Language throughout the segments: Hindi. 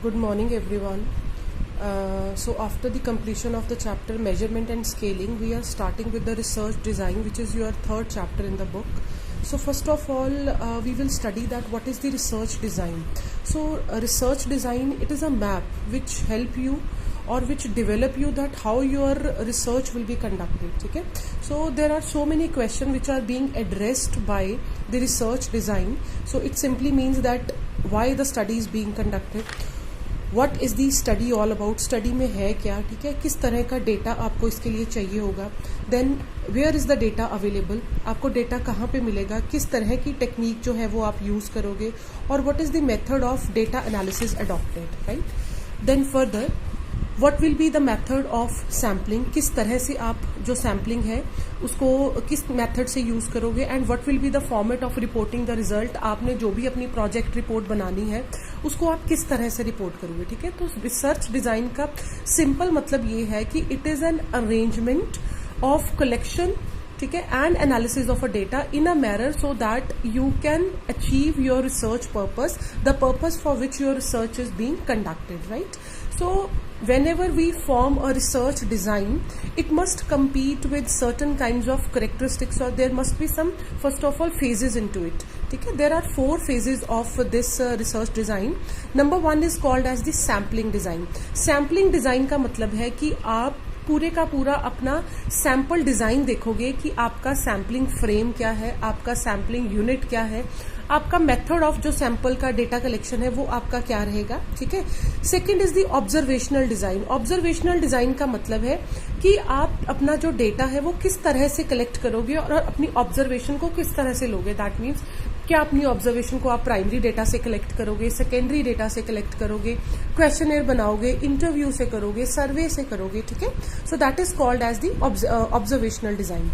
Good morning, everyone. So after the completion of the chapter measurement and scaling, we are starting with the research design, which is your third chapter in the book. So first of all, we will study that what is the research design. So research design, it is a map which help you or which develop you that how your research will be conducted. Okay, so there are so many questions which are being addressed by the research design. So it simply means that why the study is being conducted, what is the study all about, study में है क्या, ठीक है, किस तरह का डेटा आपको इसके लिए चाहिए होगा, then where is the data available, आपको डेटा कहाँ पे मिलेगा, किस तरह की टेक्निक जो है वो आप यूज़ करोगे, और what is the method of data analysis adopted, right. Then further what will be the method of sampling, किस तरह से आप जो सैम्पलिंग है उसको किस मेथड से यूज़ करोगे, and what will be the format of reporting the result, आपने जो भी अपनी प्रोजेक्ट रिपोर्ट बनानी है उसको आप किस तरह से रिपोर्ट करोगे. ठीक है, तो रिसर्च डिज़ाइन का सिंपल मतलब ये है कि it is an arrangement of collection, ठीक है, and analysis of a data in a manner so that you can achieve your research purpose, the purpose for which your research is being conducted, right. So whenever we form a research design, it must compete with certain kinds of characteristics, or there must be some, first of all, phases into it. Okay, there are 4 phases of this research design. Number 1 is called as the sampling design. Sampling design का मतलब है कि आप पूरे का पूरा अपना सैम्पल डिजाइन देखोगे कि आपका सैम्पलिंग फ्रेम क्या है, आपका सैम्पलिंग यूनिट क्या है, आपका मेथड ऑफ जो सैंपल का डेटा कलेक्शन है वो आपका क्या रहेगा. ठीक है. Second is the observational design. Observational design का मतलब है कि आप अपना जो डेटा है वो किस तरह से कलेक्ट करोगे और अपनी ऑब्जर्वेशन को किस तरह से लोगे. दैट मीन्स क्या अपनी ऑब्जर्वेशन को आप प्राइमरी डेटा से कलेक्ट करोगे, सेकेंडरी डेटा से कलेक्ट करोगे, क्वेश्चनर बनाओगे, इंटरव्यू से करोगे, सर्वे से करोगे. ठीक है. So that is called as the observational design.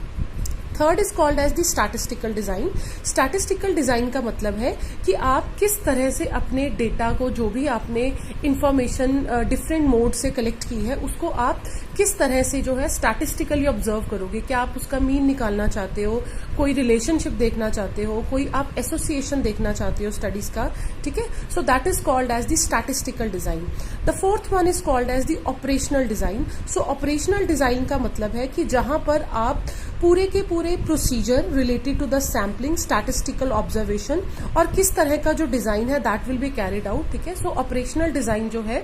Third is called as the statistical design. Statistical design का मतलब है कि आप किस तरह से अपने डेटा को, जो भी आपने इंफॉर्मेशन डिफरेंट मोड से कलेक्ट की है, उसको आप किस तरह से जो है स्टैटिस्टिकली ऑब्जर्व करोगे. क्या आप उसका मीन निकालना चाहते हो, कोई रिलेशनशिप देखना चाहते हो, कोई आप एसोसिएशन देखना चाहते हो स्टडीज का. ठीक है. So that is called as the statistical design. The fourth one is called as the operational design. So operational design का मतलब है कि जहां पर आप पूरे के पूरे procedure related to the sampling, statistical observation और किस तरह का जो डिजाइन है that will be carried out. ठीक है. सो ऑपरेशनल डिजाइन जो है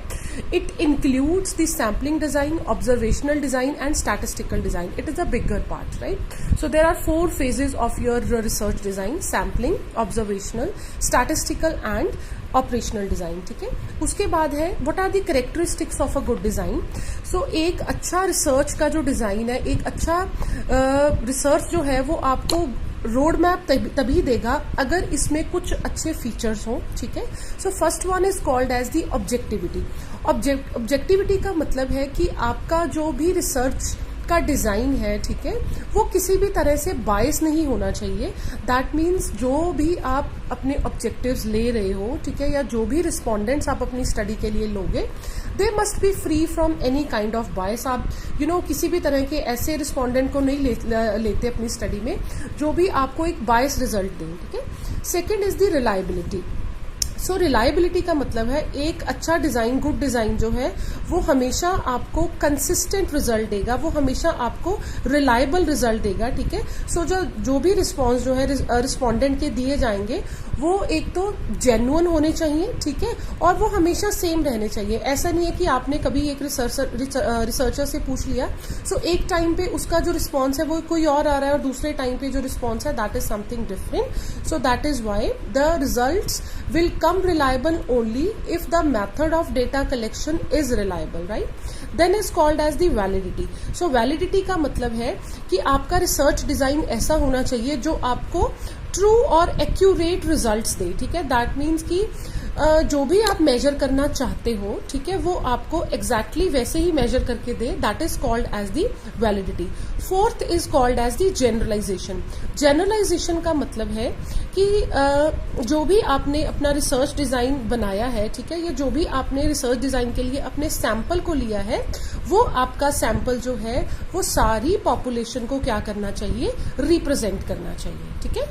it includes the sampling design, observational design and statistical design. It is a bigger part, right. So there are 4 phases of your research design: sampling, observational, statistical and operational design. ठीक है. उसके बाद है what are the characteristics of a good design. So एक अच्छा रिसर्च का जो डिजाइन है, एक अच्छा रिसर्च जो है वो आपको रोड मैप तभी देगा अगर इसमें कुछ अच्छे फीचर्स हों. ठीक है. So first one is called as the objectivity. Objectivity का मतलब है कि आपका जो भी रिसर्च का डिजाइन है, ठीक है, वो किसी भी तरह से बायस नहीं होना चाहिए. दैट मीन्स जो भी आप अपने ऑब्जेक्टिव्स ले रहे हो, ठीक है, या जो भी रिस्पोंडेंट्स आप अपनी स्टडी के लिए लोगे, they must be free from any kind of बायस. आप किसी भी तरह के ऐसे रिस्पोंडेंट को नहीं लेते अपनी स्टडी में जो भी आपको एक बायस रिजल्ट दें. ठीक है. Second is the reliability. So reliability का मतलब है एक अच्छा डिजाइन, गुड डिजाइन जो है वो हमेशा आपको कंसिस्टेंट रिजल्ट देगा, वो हमेशा आपको रिलायबल रिजल्ट देगा. ठीक है. सो जो भी रिस्पॉन्स जो है रिस्पोंडेंट के दिए जाएंगे वो एक तो जेन्युइन होने चाहिए, ठीक है, और वो हमेशा सेम रहने चाहिए. ऐसा नहीं है कि आपने कभी एक रिसर्चर से पूछ लिया, सो एक टाइम पे उसका जो रिस्पॉन्स है वो कोई और आ रहा है और दूसरे टाइम पे जो रिस्पॉन्स है that is something different. So that is why the results will come reliable only if the method of data collection is reliable, right. Then is called as the validity. So validity का मतलब है कि आपका रिसर्च डिजाइन ऐसा होना चाहिए जो आपको ट्रू और एक्यूरेट रिजल्ट्स दे. ठीक है. दैट मीन्स कि जो भी आप मेजर करना चाहते हो, ठीक है, वो आपको एग्जैक्टली वैसे ही मेजर करके दे. That is called as the validity. Fourth is called as the generalization. Generalization का मतलब है कि जो भी आपने अपना रिसर्च डिजाइन बनाया है, ठीक है, या जो भी आपने रिसर्च डिजाइन के लिए अपने सैंपल को लिया है, वो आपका सैंपल जो है वो सारी पॉपुलेशन को क्या करना चाहिए, रिप्रेजेंट करना चाहिए. ठीक है.